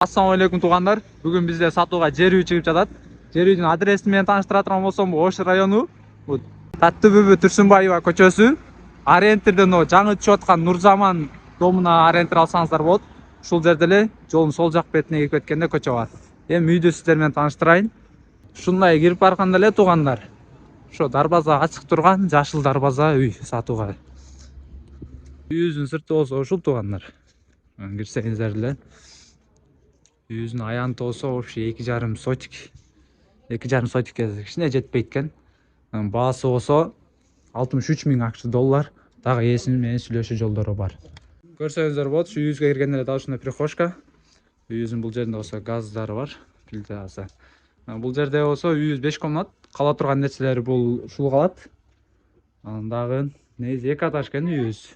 Assalamu alaikum тугандар. Бүгүн бизде сатууга жер үй чыгып жатат. Жер үйдүн адресин менен тааныштыра турган болсом, Ош району, Таттыбүбү Турсунбаева көчөсү. Арендтерден жаңы түшүп аткан Нурзаман домуна арендтер алсаңыздар болот. Ушул жерде эле жолдун сол жак бетине кирип кеткенде көчө бар. Эми үйдү сиздер менен тааныштырайын. Ушундай кирип барганда эле тугандар, ошо дарбаза ачык турган жашыл дарбаза үй сатууга. Үйүбүздүн сырты болсо ушул тугандар. Кирсеңиздер эле. Үйүбүздүн аянты болсо вообще 2,5 сотик. 2,5 сотикке кичине жетпейт экен. Баасы болсо 63 миң акш доллар. Дагы ээси менен сүйлөшүү жолдору бар. Көрсөңүздөр болот, ушу үйүбүзгө киргенде эле дагы ушундай прихожка. Үйүбүздүн бул жеринде болсо газдары бар, плитасы. Бул жерде болсо үйүбүз 5 комнат. Кала турган нерселери бул ушул калат. Анан дагы негизи 2 этаж экен үйүбүз.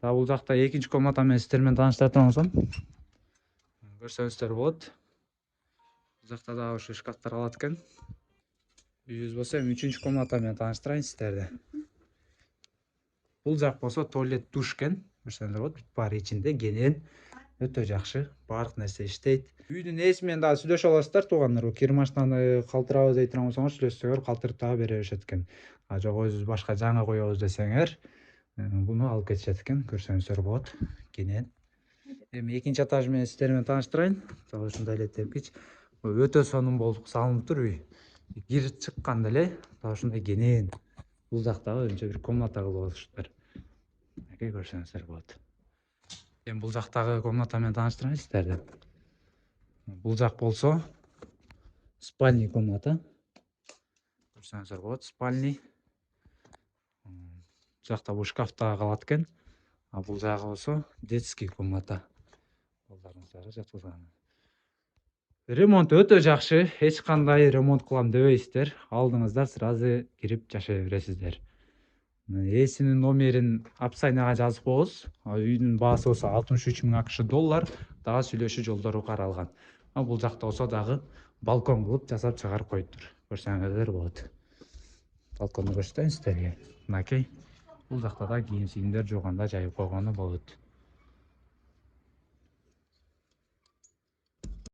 Дагы бул жакта 2-нчи комната менен сиздер менен тааныштыра турган болсом. Көрсөңүздөр болот. Бул жакта дагы ушу шкафтар калат экен. Үйүбүз болсо эми 3-нчү комната менен тааныштырайын сиздерди. Бул жак болсо туалет душ экен. Көрсөңүздөр болот. Баары ичинде кенен өтө жакшы. Баардык нерсе иштейт. Үйдүн ээси менен дагы сүйлөшө аласыздар тугандар. Кир машинаны калтырабыз дей турган болсоңор сүйлөшсөңөр калтырып дагы бере беришет экен. Жок өзүбүз башка жаңы коебуз десеңер, буну алып кетишет экен. Көрсөңүздөр болот. Кенен. Эми 2-нчи этаж менен сиздер менен тааныштырайын. Дагы ушундай эле тепкич. Өтө сонун болуп салынып тур үй. Кирип чыкканда эле дагы ушундай кенен. Бул жактагы өзүнчө бир комната кылып алышыптыр. Мынакей көрсөңүздөр болот. Эми бул жактагы комната менен тааныштырайын сиздерди. Бул жак болсо спальный комната. Көрсөңүздөр болот, спальный. Бул жакта бул шкафта калат экен. А бул жагы болсо детский комната. Балдарыңыздары жаткызган. Ремонт өтө жакшы. Эч кандай ремонт кылам дебейсиздер. Алдыңыздар сразу кирип жашай бересиздер. Ээсинин номерин описанияга жазып коебуз. Үйдүн баасы болсо 63 миң акш доллар. Дагы сүйлөшүү жолдору каралган. Бул жакта болсо дагы балкон кылып жасап чыгарып коюптур. Көрсөңүздөр болот. Балконду көрсөтөйүн сиздерге. Мынакей. Бул жакта да кийим-сийимдер жууганда жайып койгону болот.